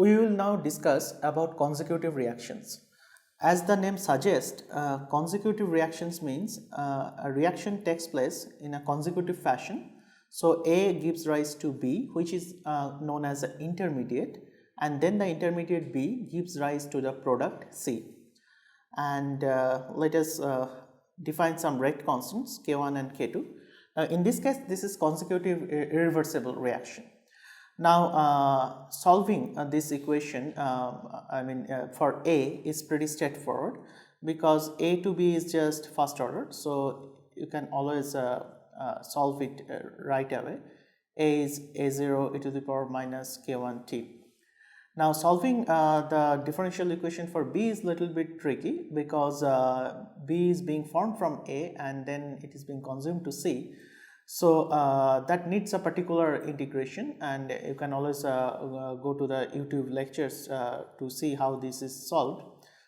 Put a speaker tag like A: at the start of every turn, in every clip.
A: We will now discuss about consecutive reactions. As the name suggests, consecutive reactions means a reaction takes place in a consecutive fashion. So A gives rise to B, which is known as an intermediate, and then the intermediate B gives rise to the product C. And let us define some rate constants K1 and K2. In this case, this is consecutive irreversible reaction. Now, solving this equation, for A is pretty straightforward because A to B is just first order. So, you can always solve it right away. A is A0 e to the power minus K1t. Now, solving the differential equation for B is little bit tricky because B is being formed from A and then it is being consumed to C. So, that needs a particular integration, and you can always go to the YouTube lectures to see how this is solved.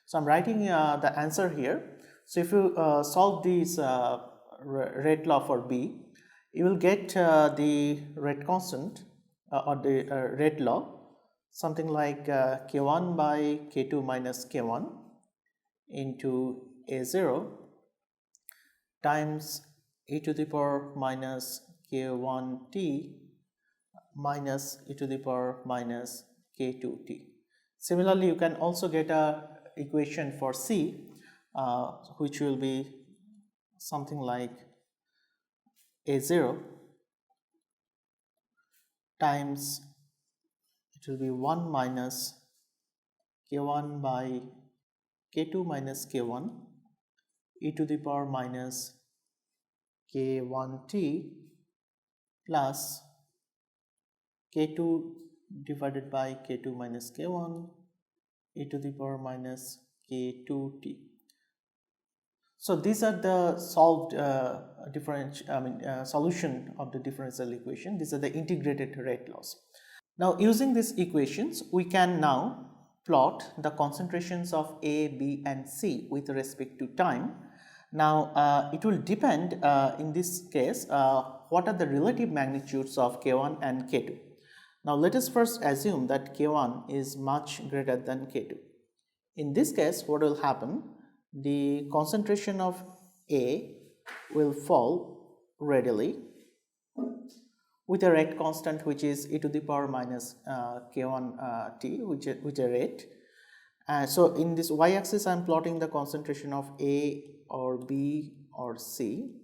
A: So, I am writing the answer here. So, if you solve this rate law for B, you will get the rate constant or the rate law something like K1 by K2 minus K1 into A0 times e to the power minus K1t minus e to the power minus K2t. Similarly, you can also get a equation for C which will be something like A0 times it will be 1 minus K1 by K2 minus K1 e to the power minus K1t plus K2 divided by K2 minus K1 e to the power minus K2t. So, these are the solved solution of the differential equation. These are the integrated rate laws. Now, using these equations, we can now plot the concentrations of A, B and C with respect to time. Now, it will depend in this case what are the relative magnitudes of K1 and K2. Now, let us first assume that K1 is much greater than K2. In this case, what will happen? The concentration of A will fall readily with a rate constant which is e to the power minus K1t, which a rate. So, in this y-axis I am plotting the concentration of A or B or C,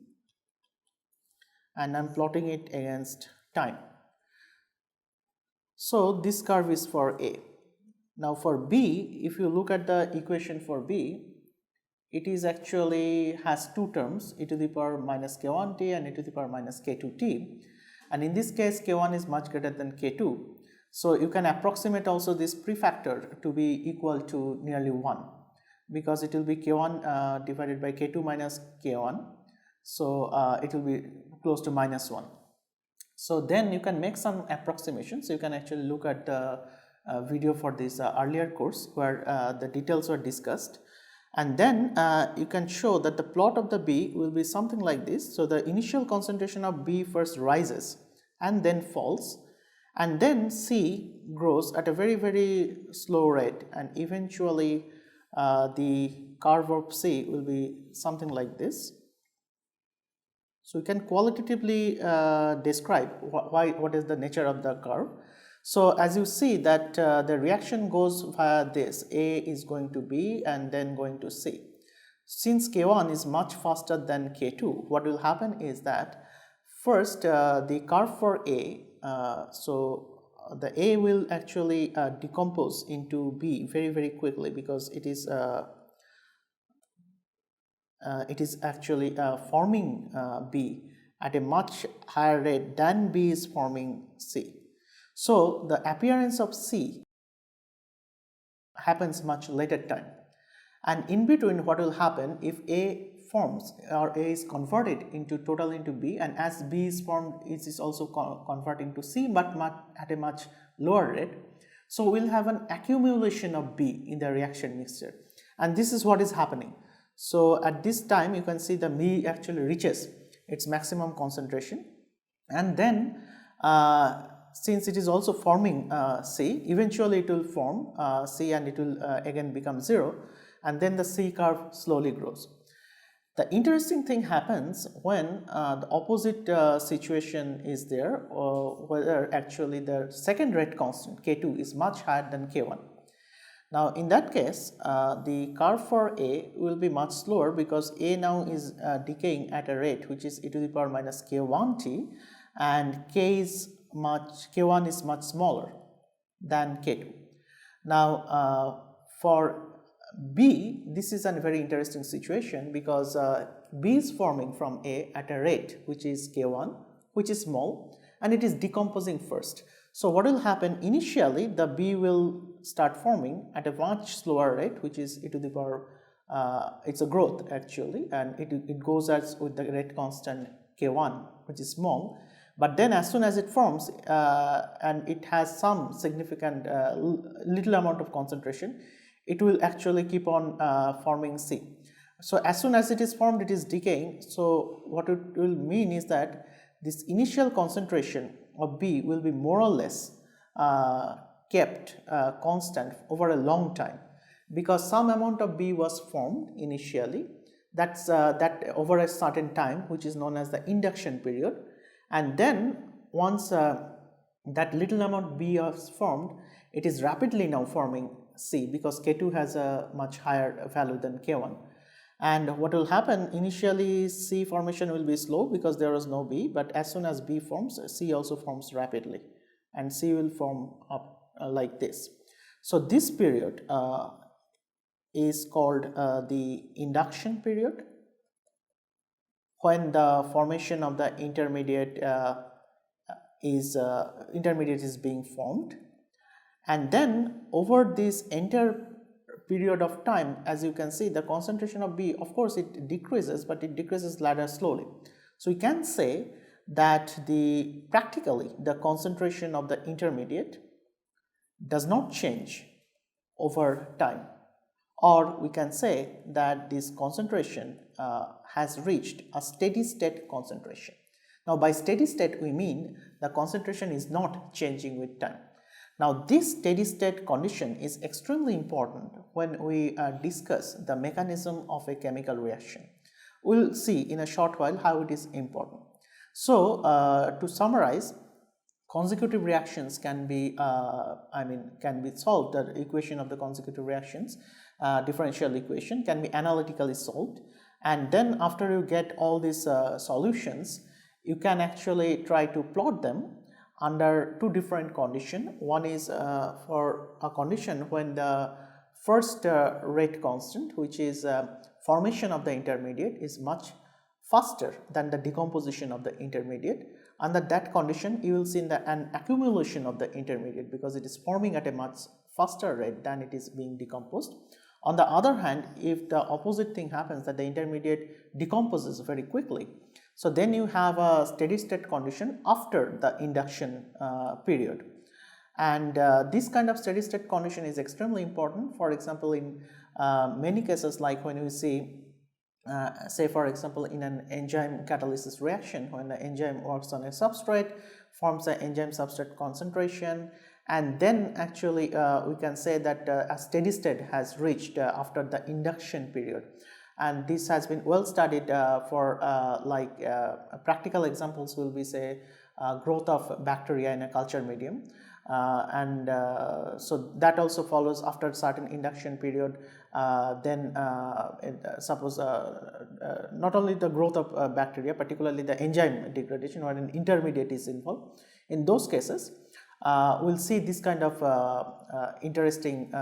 A: and I am plotting it against time. So, this curve is for A. Now, for B, if you look at the equation for B, it is actually has two terms, e to the power minus K1t and e to the power minus K2t, and in this case K1 is much greater than K2. So, you can approximate also this prefactor to be equal to nearly 1 because it will be K1 divided by K2 minus K1. So, it will be close to minus 1. So, then you can make some approximation. So, you can actually look at the video for this earlier course where the details were discussed, and then you can show that the plot of the B will be something like this. So, the initial concentration of B first rises and then falls, and then C grows at a very slow rate, and eventually the curve of C will be something like this. So, you can qualitatively describe what is the nature of the curve. So, as you see that the reaction goes via this, A is going to B and then going to C. Since K1 is much faster than K2, what will happen is that first the curve for A, the A will actually decompose into B very quickly because it is actually forming B at a much higher rate than B is forming C. So, the appearance of C happens much later time, and in between what will happen if A forms or A is converted into B, and as B is formed it is also converting to C but at a much lower rate. So, we will have an accumulation of B in the reaction mixture, and this is what is happening. So, at this time you can see the B actually reaches its maximum concentration, and then since it is also forming C, eventually it will form C and it will again become 0, and then the C curve slowly grows. The interesting thing happens when the opposite situation is there, or whether actually the second rate constant K2 is much higher than K1. Now in that case, the curve for A will be much slower, because A now is decaying at a rate which is e to the power minus K1t, and K1 is much smaller than K2. Now for B, this is a very interesting situation, because B is forming from A at a rate which is K1, which is small, and it is decomposing first. So what will happen initially, the B will start forming at a much slower rate, which is e to the power, it's a growth actually, and it goes as with the rate constant K1, which is small. But then as soon as it forms and it has some significant little amount of concentration, it will actually keep on forming C. So as soon as it is formed, it is decaying. So what it will mean is that this initial concentration of B will be more or less kept constant over a long time, because some amount of B was formed initially, that's that over a certain time, which is known as the induction period, and then once that little amount B is formed, it is rapidly now forming C, because K2 has a much higher value than K1. And what will happen initially, C formation will be slow because there is no B, but as soon as B forms, C also forms rapidly, and C will form up like this. So this period is called the induction period, when the formation of the intermediate is being formed, and then over this entire period of time, as you can see, the concentration of B, of course it decreases, but it decreases rather slowly. So we can say that practically the concentration of the intermediate does not change over time, or we can say that this concentration has reached a steady state concentration. Now by steady state we mean the concentration is not changing with time. Now this steady state condition is extremely important when we discuss the mechanism of a chemical reaction. We will see in a short while how it is important. So to summarize, consecutive reactions can be solved. The equation of the consecutive reactions, differential equation, can be analytically solved, and then after you get all these solutions, you can actually try to plot them under two different conditions. One is for a condition when the first rate constant, which is formation of the intermediate, is much faster than the decomposition of the intermediate. Under that condition, you will see an accumulation of the intermediate, because it is forming at a much faster rate than it is being decomposed. On the other hand, if the opposite thing happens, that the intermediate decomposes very quickly, so then you have a steady state condition after the induction period. And this kind of steady state condition is extremely important. For example, in many cases, like when you see, say for example, in an enzyme catalysis reaction, when the enzyme works on a substrate, forms an enzyme substrate concentration, and then actually we can say that a steady state has reached after the induction period. And this has been well studied for practical examples will be, say, growth of bacteria in a culture medium. So that also follows after a certain induction period. Then suppose not only the growth of bacteria, particularly the enzyme degradation, or an intermediate is involved. In those cases, we'll see this kind of interesting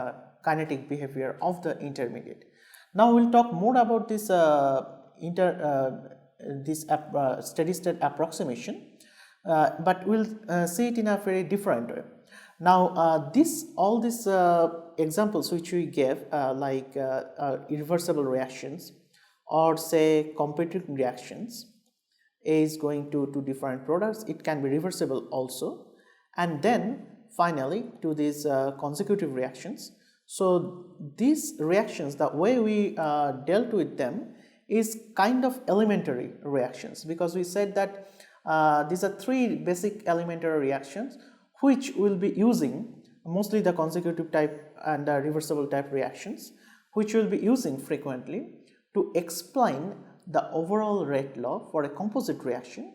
A: kinetic behavior of the intermediate. Now we'll talk more about this steady state approximation, but we'll see it in a very different way. Now all these examples which we gave, like irreversible reactions, or say competing reactions, A is going to different products, it can be reversible also, and then finally to these consecutive reactions. So these reactions, the way we dealt with them is kind of elementary reactions, because we said that these are three basic elementary reactions. which will be using mostly the consecutive type and the reversible type reactions, which will be using frequently to explain the overall rate law for a composite reaction,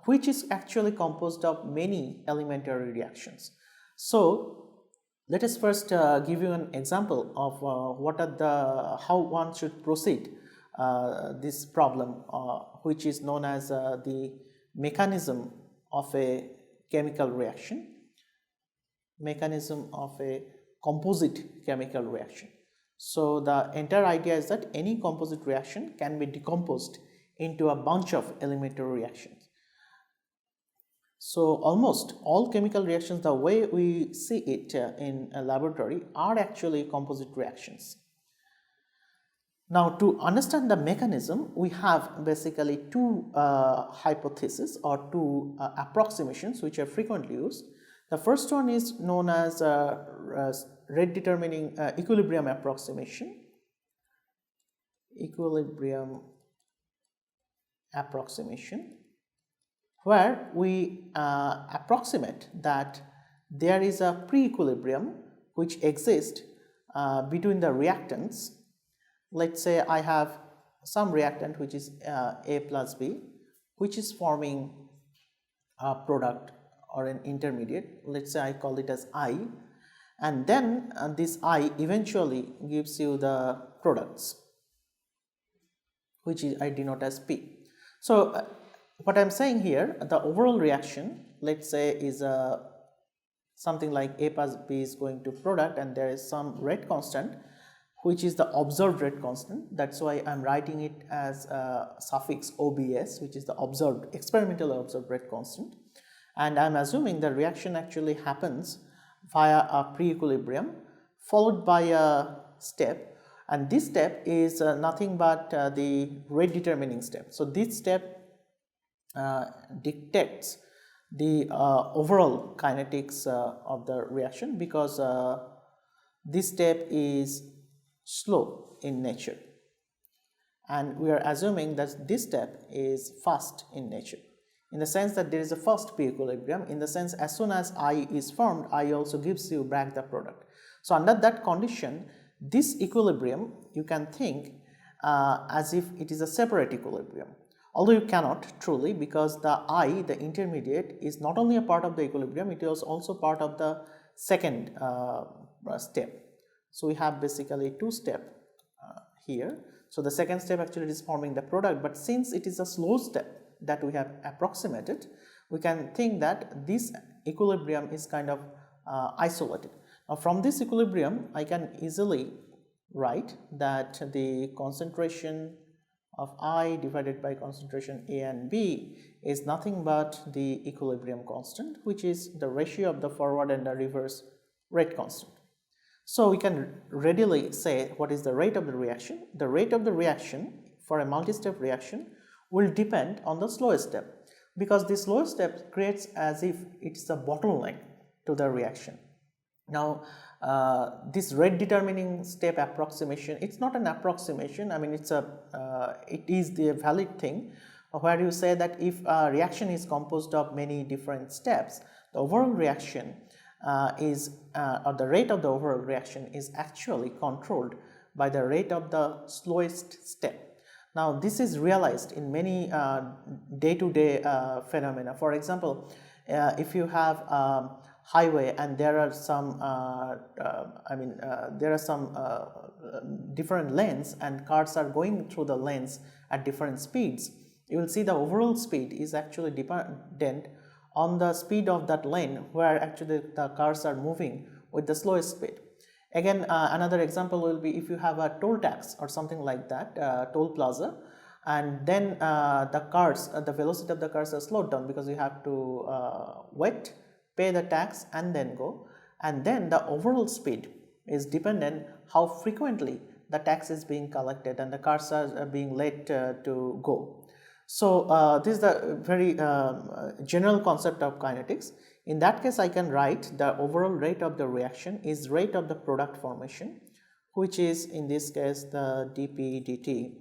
A: which is actually composed of many elementary reactions. So let us first give you an example of how one should proceed this problem, which is known as the mechanism of a chemical reaction, mechanism of a composite chemical reaction. So the entire idea is that any composite reaction can be decomposed into a bunch of elementary reactions. So almost all chemical reactions, the way we see it in a laboratory, are actually composite reactions. Now, to understand the mechanism, we have basically two hypotheses or two approximations which are frequently used. The first one is known as rate determining equilibrium approximation. Equilibrium approximation, where we approximate that there is a pre-equilibrium which exists between the reactants. Let's say I have some reactant which is A plus B, which is forming a product or an intermediate. Let's say I call it as I, and then this I eventually gives you the products, which is I denote as P. So what I am saying here, the overall reaction, let's say, is something like A plus B is going to product, and there is some rate constant which is the observed rate constant. That's why I am writing it as suffix OBS, which is the observed, experimentally observed rate constant, and I am assuming the reaction actually happens via a pre-equilibrium followed by a step, and this step is nothing but the rate determining step. So this step dictates the overall kinetics of the reaction, because this step is slow in nature, and we are assuming that this step is fast in nature, in the sense that there is a first pre-equilibrium, in the sense as soon as I is formed, I also gives you back the product. So under that condition, this equilibrium you can think as if it is a separate equilibrium, although you cannot truly, because the I, the intermediate, is not only a part of the equilibrium, it is also part of the second step. So we have basically two steps here. So the second step actually is forming the product, but since it is a slow step that we have approximated, we can think that this equilibrium is kind of isolated. Now from this equilibrium, I can easily write that the concentration of I divided by concentration A and B is nothing but the equilibrium constant, which is the ratio of the forward and the reverse rate constant. So we can readily say what is the rate of the reaction. The rate of the reaction for a multi-step reaction will depend on the slowest step, because the slowest step creates as if it's a bottleneck to the reaction. Now this rate determining step approximation, it's not an approximation, I mean it is the valid thing, where you say that if a reaction is composed of many different steps, the overall reaction or the rate of the overall reaction is actually controlled by the rate of the slowest step. Now this is realized in many day-to-day phenomena. For example, if you have highway and there are some different lanes and cars are going through the lanes at different speeds, you will see the overall speed is actually dependent on the speed of that lane where actually the cars are moving with the slowest speed. Again, another example will be if you have a toll tax or something like that, toll plaza, and then the velocity of the cars are slowed down because you have to wait, pay the tax and then go, and then the overall speed is dependent how frequently the tax is being collected and the cars are being late to go. So this is the very general concept of kinetics. In that case, I can write the overall rate of the reaction is rate of the product formation, which is in this case the dP dt.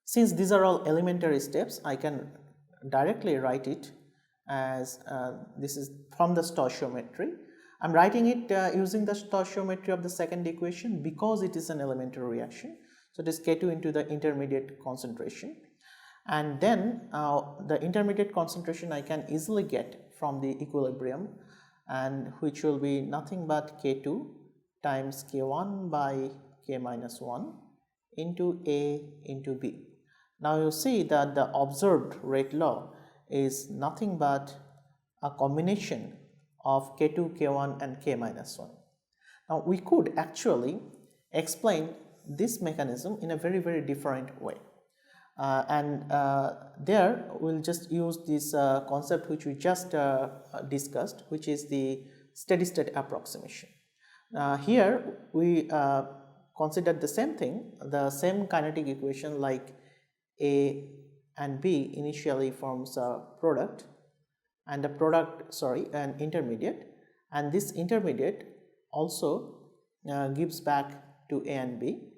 A: Since these are all elementary steps, I can directly write it as this is from the stoichiometry. I am writing it using the stoichiometry of the second equation because it is an elementary reaction. So, it is K2 into the intermediate concentration, and then the intermediate concentration I can easily get from the equilibrium, and which will be nothing but K2 times K1 by K minus 1 into A into B. Now, you see that the observed rate law is nothing but a combination of K2, K1 and K minus 1. Now, we could actually explain this mechanism in a very different way, there we will just use this concept which we just discussed, which is the steady state approximation. Here we considered the same thing, the same kinetic equation, like A and B initially forms a product, and the product, an intermediate, and this intermediate also gives back to A and B.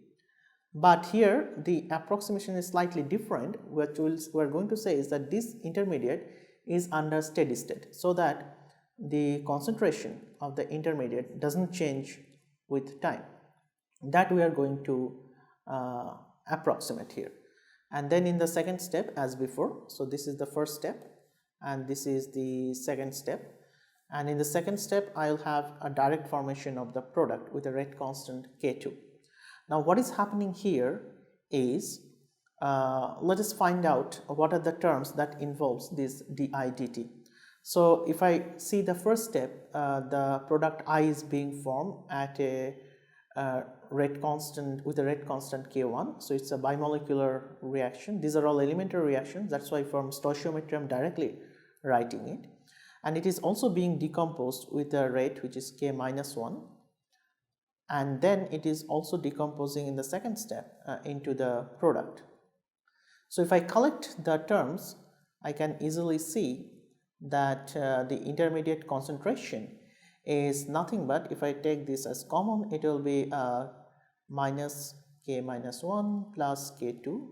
A: But here the approximation is slightly different. What we are going to say is that this intermediate is under steady state, so that the concentration of the intermediate does not change with time. That we are going to approximate here. And then in the second step, as before, so this is the first step and this is the second step, and in the second step I will have a direct formation of the product with a rate constant K2. Now, what is happening here is, let us find out what are the terms that involves this di dt. So, if I see the first step, the product I is being formed at a rate constant with a rate constant K1. So, it is a bimolecular reaction. These are all elementary reactions, that is why from stoichiometry I am directly writing it, and it is also being decomposed with a rate which is K minus 1, and then it is also decomposing in the second step into the product. So, if I collect the terms, I can easily see that the intermediate concentration is nothing but, if I take this as common, it will be minus K minus 1 plus K2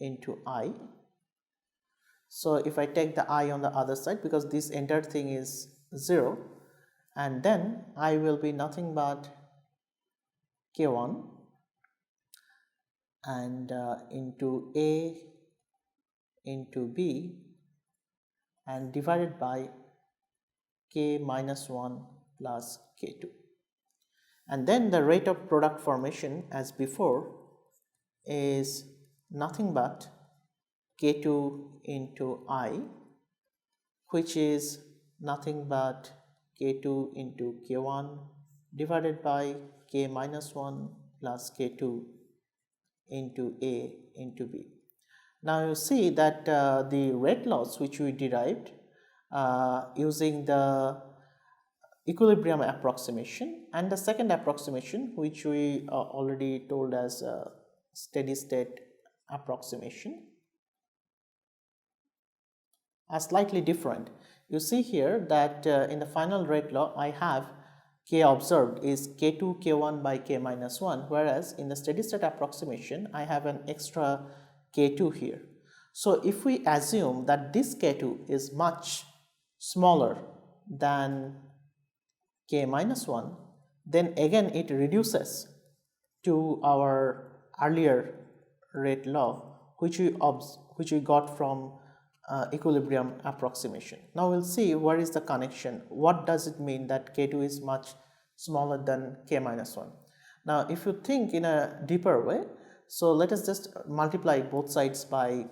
A: into I. So, if I take the I on the other side, because this entire thing is 0, and then I will be nothing but K1 and into A into B and divided by K minus 1 plus K2. And then the rate of product formation as before is nothing but K2 into I, which is nothing but K2 into K1 divided by K minus 1 plus K2 into A into B. Now, you see that the rate laws which we derived using the equilibrium approximation and the second approximation, which we already told as steady state approximation, are slightly different. You see here that in the final rate law I have K observed is K2 K1 by K minus 1, whereas in the steady state approximation I have an extra K2 here. So, if we assume that this K2 is much smaller than K minus 1, then again it reduces to our earlier rate law which we got from equilibrium approximation. Now, we will see what is the connection, what does it mean that K2 is much smaller than K minus 1. Now, if you think in a deeper way, so let us just multiply both sides by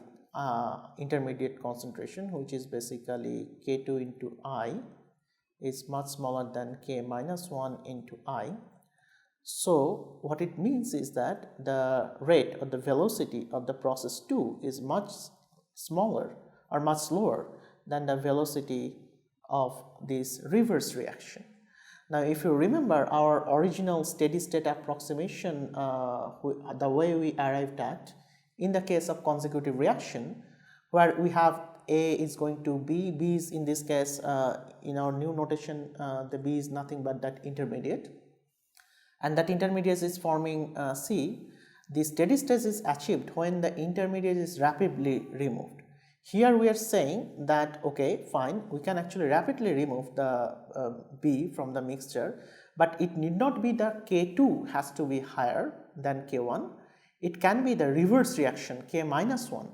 A: intermediate concentration, which is basically K2 into I is much smaller than K minus 1 into I. So, what it means is that the rate or the velocity of the process 2 is much smaller or much slower than the velocity of this reverse reaction. Now, if you remember our original steady state approximation, the way we arrived at in the case of consecutive reaction, where we have A is going to B is in this case in our new notation the B is nothing but that intermediate, and that intermediate is forming C. The steady state is achieved when the intermediate is rapidly removed. Here we are saying that okay, fine, we can actually rapidly remove the B from the mixture, but it need not be the K2 has to be higher than K1. It can be the reverse reaction K minus 1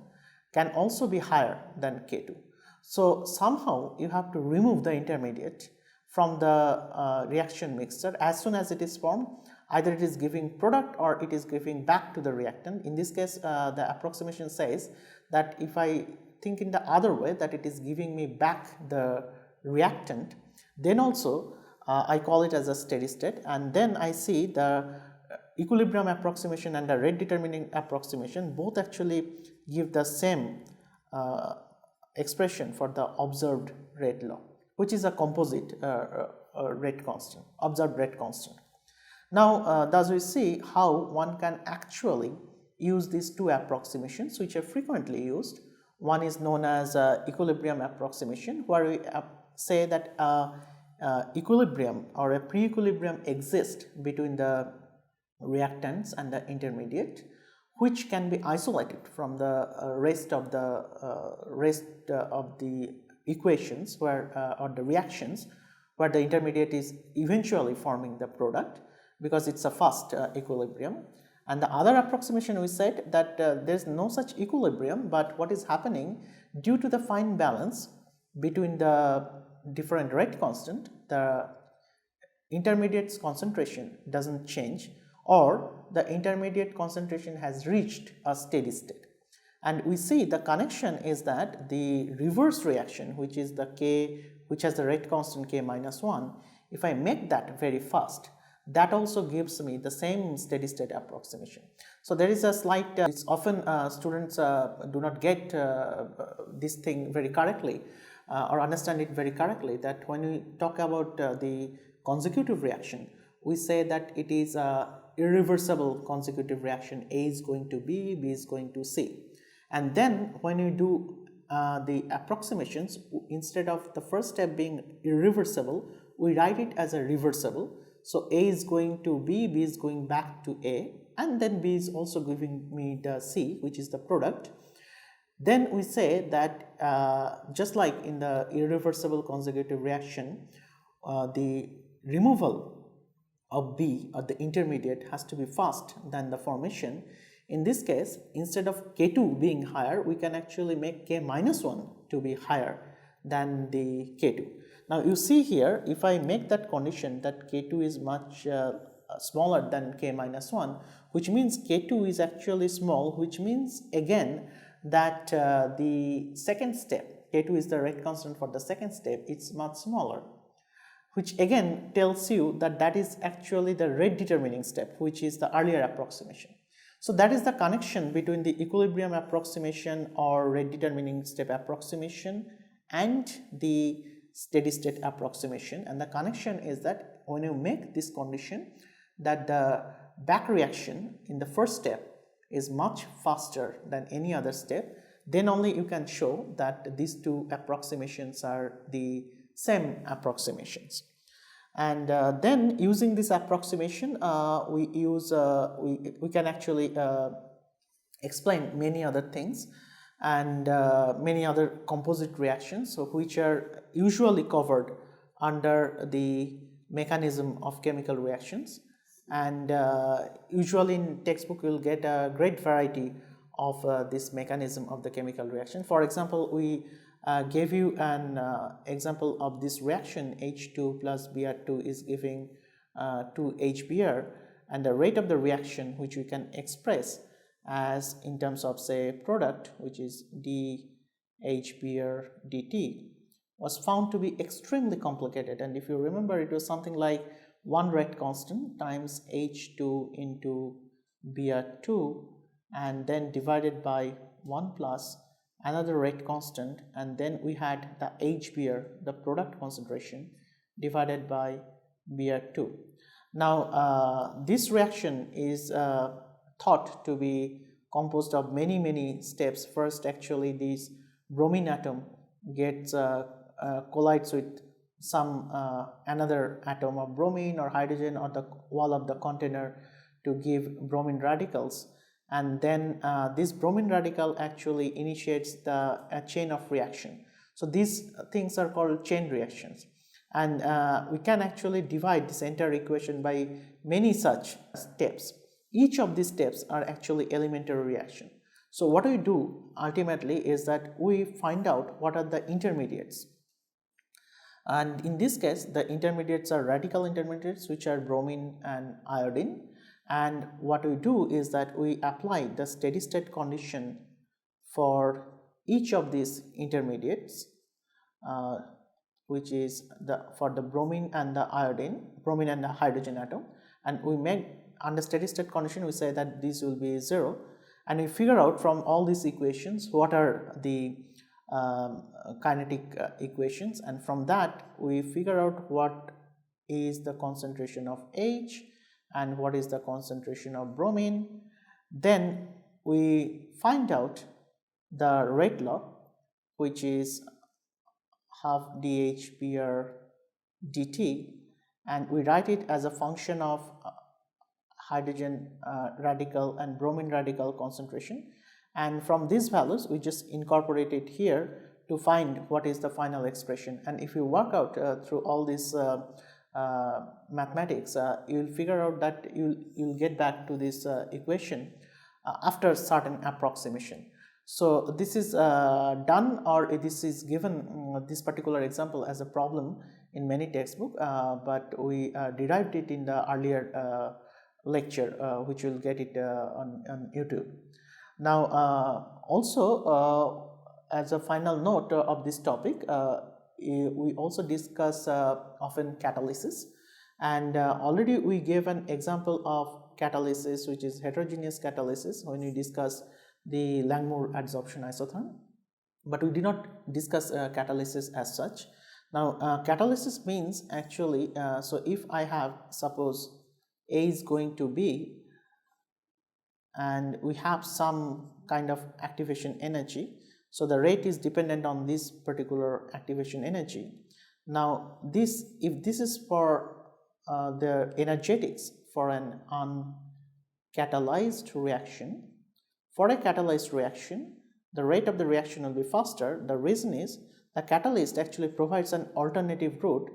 A: can also be higher than K2. So somehow you have to remove the intermediate from the reaction mixture as soon as it is formed. Either it is giving product or it is giving back to the reactant. In this case, the approximation says that if I think in the other way, that it is giving me back the reactant, then also I call it as a steady state, and then I see the equilibrium approximation and the rate determining approximation both actually give the same expression for the observed rate law, which is a composite rate constant, observed rate constant. Now, thus we see how one can actually use these two approximations which are frequently used. One is known as equilibrium approximation, where we say that equilibrium or a pre-equilibrium exists between the reactants and the intermediate, which can be isolated from the rest of the equations where or the reactions where the intermediate is eventually forming the product, because it's a fast equilibrium. And the other approximation, we said that there is no such equilibrium, but what is happening due to the fine balance between the different rate constant, the intermediate's concentration doesn't change, or the intermediate concentration has reached a steady state. And we see the connection is that the reverse reaction, which is the K, which has the rate constant K minus 1, if I make that very fast, that also gives me the same steady state approximation. So there is a slight, it's often students do not get this thing very correctly or understand it very correctly, that when we talk about the consecutive reaction, we say that it is a irreversible consecutive reaction. A is going to B, B is going to C. And then when you do the approximations, instead of the first step being irreversible, we write it as a reversible. So A is going to B, B is going back to A, and then B is also giving me the C, which is the product. Then we say that just like in the irreversible consecutive reaction, the removal of B or the intermediate has to be fast than the formation. In this case, instead of K2 being higher, we can actually make K minus 1 to be higher than the K2. Now you see here, if I make that condition that K2 is much smaller than K minus 1, which means K2 is actually small, which means again that the second step, K2 is the rate constant for the second step, it's much smaller, which again tells you that that is actually the rate determining step, which is the earlier approximation. So that is the connection between the equilibrium approximation or rate determining step approximation and the steady state approximation. And the connection is that when you make this condition that the back reaction in the first step is much faster than any other step, then only you can show that these two approximations are the same approximations. And then using this approximation, we can actually explain many other things and many other composite reactions, so which are usually covered under the mechanism of chemical reactions. And usually in textbook you will get a great variety of this mechanism of the chemical reaction. For example, we gave you an example of this reaction, H2 plus Br2 is giving 2 HBr, and the rate of the reaction, which we can express as in terms of say product, which is dHBr dt, was found to be extremely complicated. And if you remember, it was something like 1 rate constant times H2 into Br2 and then divided by 1 plus another rate constant, and then we had the HBr, the product concentration, divided by Br2. Now this reaction is thought to be composed of many steps. First, actually this bromine atom gets collides with some another atom of bromine or hydrogen or the wall of the container to give bromine radicals, and then this bromine radical actually initiates the chain of reaction. So these things are called chain reactions, and we can actually divide this entire equation by many such steps. Each of these steps are actually elementary reaction. So what we do ultimately is that we find out what are the intermediates, and in this case the intermediates are radical intermediates, which are bromine and iodine. And what we do is that we apply the steady state condition for each of these intermediates, which is for the bromine and the iodine, bromine and the hydrogen atom, and we make under steady state condition we say that this will be 0, and we figure out from all these equations what are the kinetic equations, and from that we figure out what is the concentration of H and what is the concentration of bromine. Then we find out the rate law, which is half dH per dt, and we write it as a function of hydrogen radical and bromine radical concentration, and from these values we just incorporate it here to find what is the final expression. And if you work out through all this mathematics, you will figure out that you will get back to this equation after certain approximation. So this is done, or this is given, this particular example as a problem in many textbooks, but we derived it in the earlier lecture, which will get it on YouTube. Now also as a final note of this topic, we also discuss often catalysis, and already we gave an example of catalysis, which is heterogeneous catalysis, when we discuss the Langmuir adsorption isotherm, but we did not discuss catalysis as such. Now catalysis means actually, so if I have, suppose A is going to B and we have some kind of activation energy, so the rate is dependent on this particular activation energy. Now this, if this is for the energetics for an uncatalyzed reaction, for a catalyzed reaction the rate of the reaction will be faster. The reason is the catalyst actually provides an alternative route.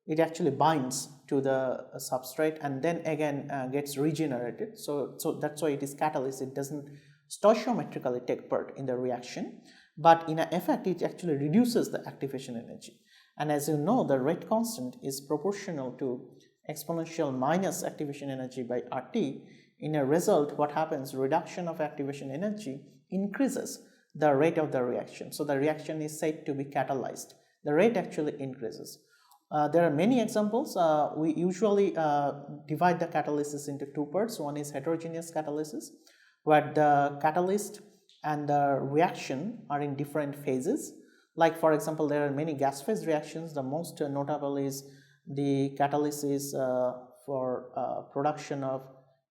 A: It actually binds to the substrate and then again gets regenerated. So that's why it is catalyst. It doesn't stoichiometrically take part in the reaction, but in effect it actually reduces the activation energy. And as you know, the rate constant is proportional to exponential minus activation energy by RT. In a result, what happens, reduction of activation energy increases the rate of the reaction. So the reaction is said to be catalyzed. The rate actually increases. There are many examples. We usually divide the catalysis into two parts. One is heterogeneous catalysis, where the catalyst and the reaction are in different phases. Like for example, there are many gas phase reactions. The most notable is the catalysis for production of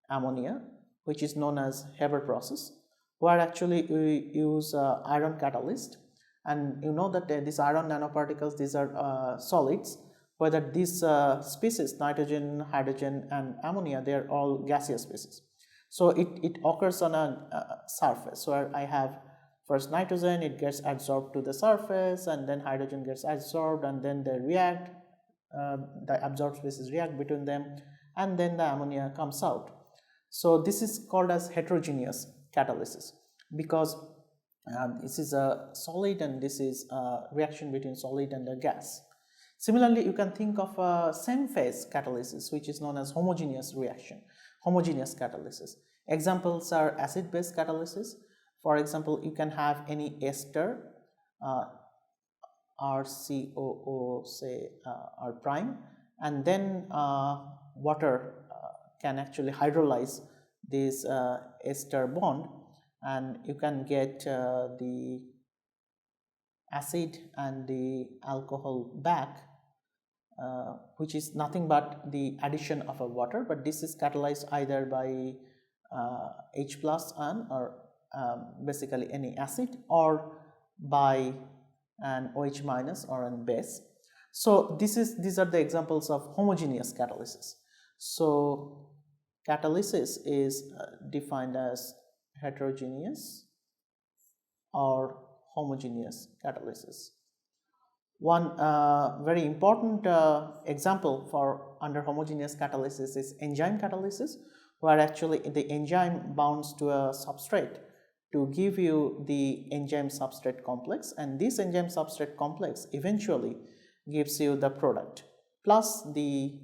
A: ammonia, which is known as Haber process, where actually we use iron catalyst. And you know that these iron nanoparticles, these are solids, whether these species, nitrogen, hydrogen and ammonia, they are all gaseous species. So it occurs on a surface where I have first nitrogen, it gets adsorbed to the surface, and then hydrogen gets adsorbed, and then they react, the absorbed species react between them, and then the ammonia comes out. So this is called as heterogeneous catalysis, because this is a solid and this is a reaction between solid and a gas. Similarly, you can think of a same phase catalysis, which is known as homogeneous reaction, homogeneous catalysis. Examples are acid base catalysis. For example, you can have any ester, RCOO, say R prime, and then water can actually hydrolyze this ester bond, and you can get the acid and the alcohol back, which is nothing but the addition of a water, but this is catalyzed either by H plus ion or basically any acid, or by an OH minus or an base. So these are the examples of homogeneous catalysis. So catalysis is defined as heterogeneous or homogeneous catalysis. One very important example for under homogeneous catalysis is enzyme catalysis, where actually the enzyme binds to a substrate to give you the enzyme substrate complex, and this enzyme substrate complex eventually gives you the product plus the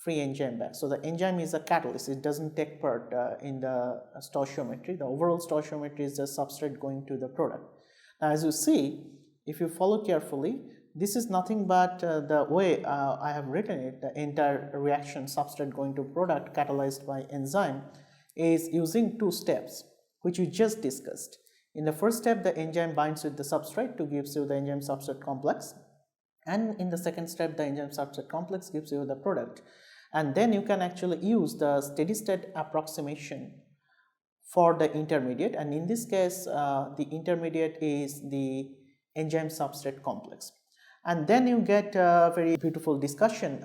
A: free enzyme back. So the enzyme is a catalyst, it doesn't take part in the stoichiometry. The overall stoichiometry is the substrate going to the product. Now as you see, if you follow carefully, this is nothing but the way I have written it. The entire reaction substrate going to product catalyzed by enzyme is using two steps which we just discussed. In the first step, the enzyme binds with the substrate to gives you the enzyme substrate complex, and in the second step the enzyme substrate complex gives you the product. And then you can actually use the steady state approximation for the intermediate, and in this case the intermediate is the enzyme substrate complex. And then you get a very beautiful discussion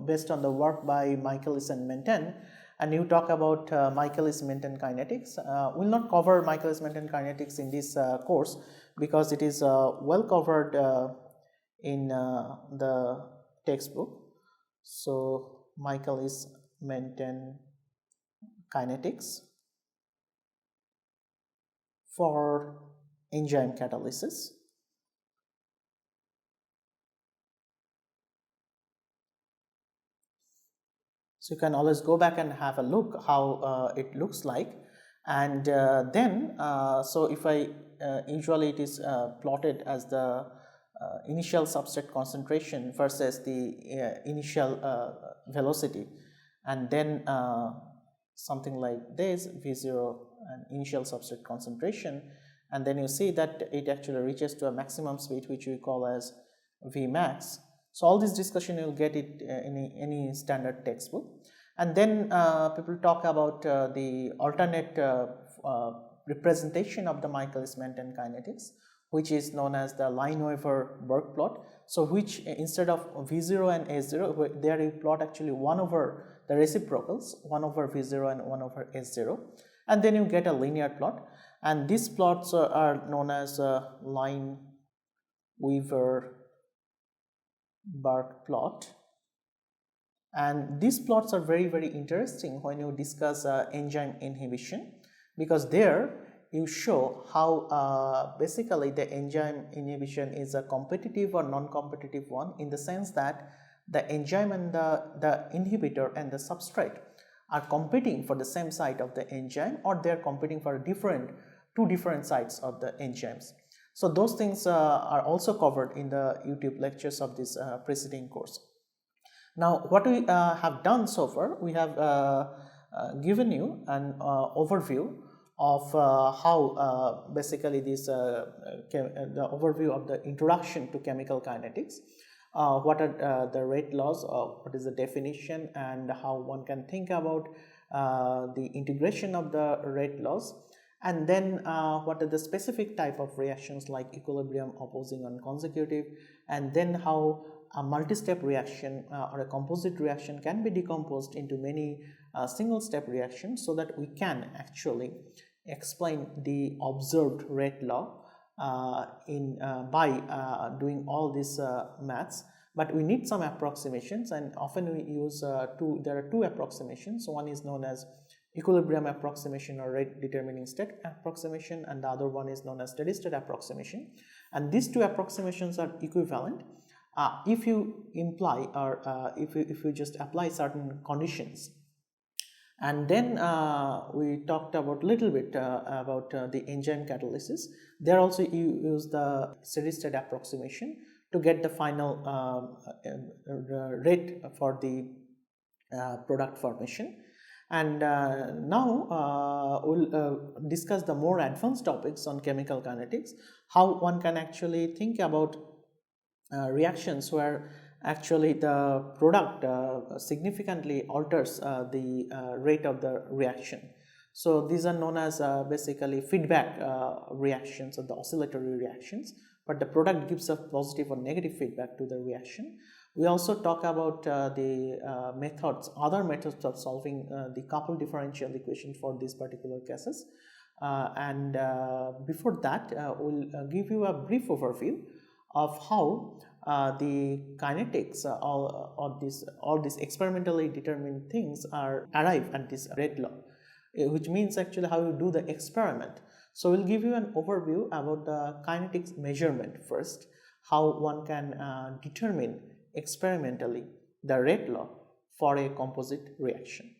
A: based on the work by Michaelis and Menten, and you talk about Michaelis-Menten kinetics. We will not cover Michaelis-Menten kinetics in this course because it is well covered in the textbook. So Michaelis-Menten kinetics for enzyme catalysis. So you can always go back and have a look how it looks like, and then so if I usually it is plotted as the initial substrate concentration versus the initial velocity, and then something like this V0 and initial substrate concentration, and then you see that it actually reaches to a maximum speed which we call as V max. So all this discussion you will get it in any standard textbook, and then people talk about the alternate representation of the Michaelis-Menten kinetics, which is known as the Lineweaver-Burk plot. So which instead of V0 and S0, there you plot actually 1 over the reciprocals, 1 over V0 and 1 over S0, and then you get a linear plot, and these plots are known as Lineweaver-Burk plot. And these plots are very interesting when you discuss enzyme inhibition, because there you show how basically the enzyme inhibition is a competitive or non-competitive one, in the sense that the enzyme and the inhibitor and the substrate are competing for the same site of the enzyme, or they are competing for two different sites of the enzymes. So those things are also covered in the YouTube lectures of this preceding course. Now what we have done so far, we have given you an overview of how basically this the overview of the introduction to chemical kinetics, what are the rate laws, what is the definition, and how one can think about the integration of the rate laws, and then what are the specific type of reactions like equilibrium, opposing, and consecutive, and then how a multi-step reaction or a composite reaction can be decomposed into many single step reactions, so that we can actually explain the observed rate law by doing all these maths. But we need some approximations, and often we use there are two approximations. So one is known as equilibrium approximation or rate determining state approximation, and the other one is known as steady state approximation, and these two approximations are equivalent if you imply or if you just apply certain conditions. And then we talked about little bit about the enzyme catalysis. There also you use the steady state approximation to get the final rate for the product formation. And now we'll discuss the more advanced topics on chemical kinetics, how one can actually think about reactions where actually the product significantly alters the rate of the reaction. So these are known as basically feedback reactions or the oscillatory reactions, but the product gives a positive or negative feedback to the reaction. We also talk about the methods, other methods of solving the coupled differential equation for these particular cases. Before that, we'll give you a brief overview of how the kinetics or all these experimentally determined things arrive at this rate law, which means actually how you do the experiment. So we'll give you an overview about the kinetics measurement first, how one can determine experimentally the rate law for a composite reaction.